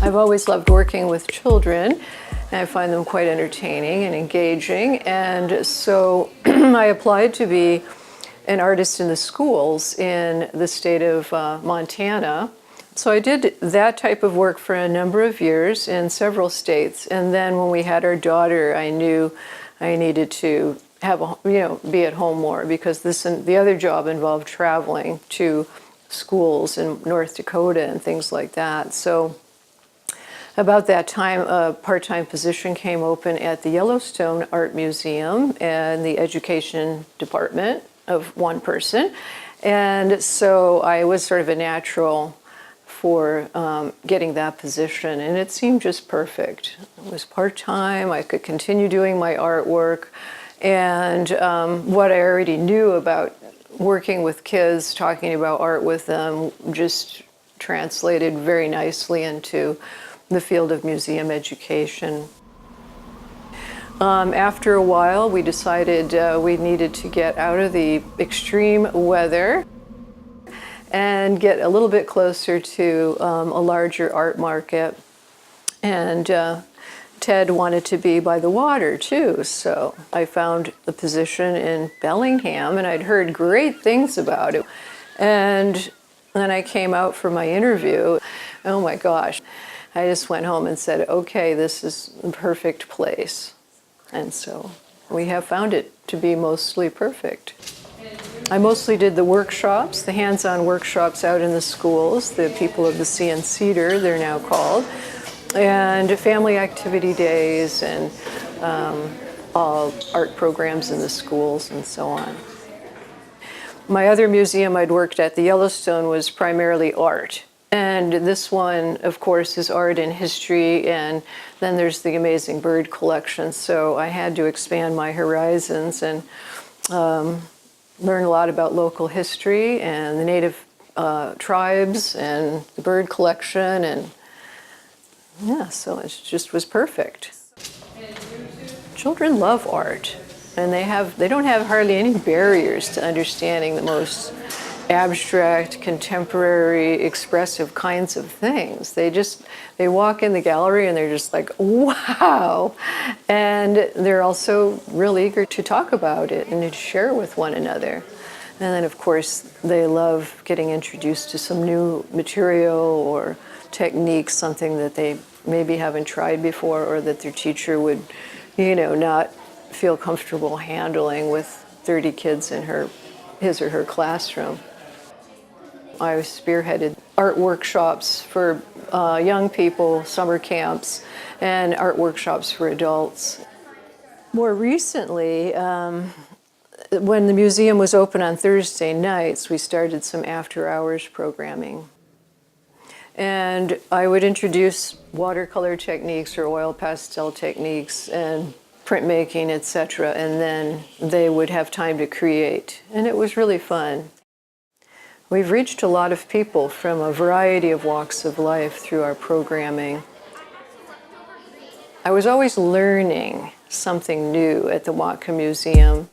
I've always loved working with children, and I find them quite entertaining and engaging. And so I applied to be an artist in the schools in the state of Montana. So I did that type of work for a number of years in several states. And then when we had our daughter, I knew I needed to have be at home more, because the other job involved traveling to schools in North Dakota and things like that. So about that time, a part-time position came open at the Yellowstone Art Museum and the education department of one person. And so I was sort of a natural for getting that position, and it seemed just perfect. It was part-time, I could continue doing my artwork, and what I already knew about working with kids, talking about art with them, just translated very nicely into the field of museum education. After a while, we decided we needed to get out of the extreme weather and get a little bit closer to a larger art market. And Ted wanted to be by the water too, so I found a position in Bellingham, and I'd heard great things about it. And then I came out for my interview. Oh my gosh. I just went home and said, okay, this is the perfect place. And so we have found it to be mostly perfect. I mostly did the workshops, the hands-on workshops out in the schools, the People of the Sea and Cedar, they're now called, and family activity days, and all art programs in the schools and so on. My other museum I'd worked at, the Yellowstone, was primarily art. And this one, of course, is art and history, and then there's the amazing bird collection. So I had to expand my horizons and learn a lot about local history and the native tribes and the bird collection, and yeah, so it just was perfect. Children love art, and they don't have hardly any barriers to understanding the most abstract, contemporary, expressive kinds of things. They walk in the gallery and they're just like, wow! And they're also real eager to talk about it and to share with one another. And then, of course, they love getting introduced to some new material or techniques, something that they maybe haven't tried before, or that their teacher would, not feel comfortable handling with 30 kids in his or her classroom. I spearheaded art workshops for young people, summer camps, and art workshops for adults. More recently, when the museum was open on Thursday nights, we started some after-hours programming. And I would introduce watercolor techniques or oil pastel techniques and printmaking, etc., and then they would have time to create. And it was really fun. We've reached a lot of people from a variety of walks of life through our programming. I was always learning something new at the Whatcom Museum.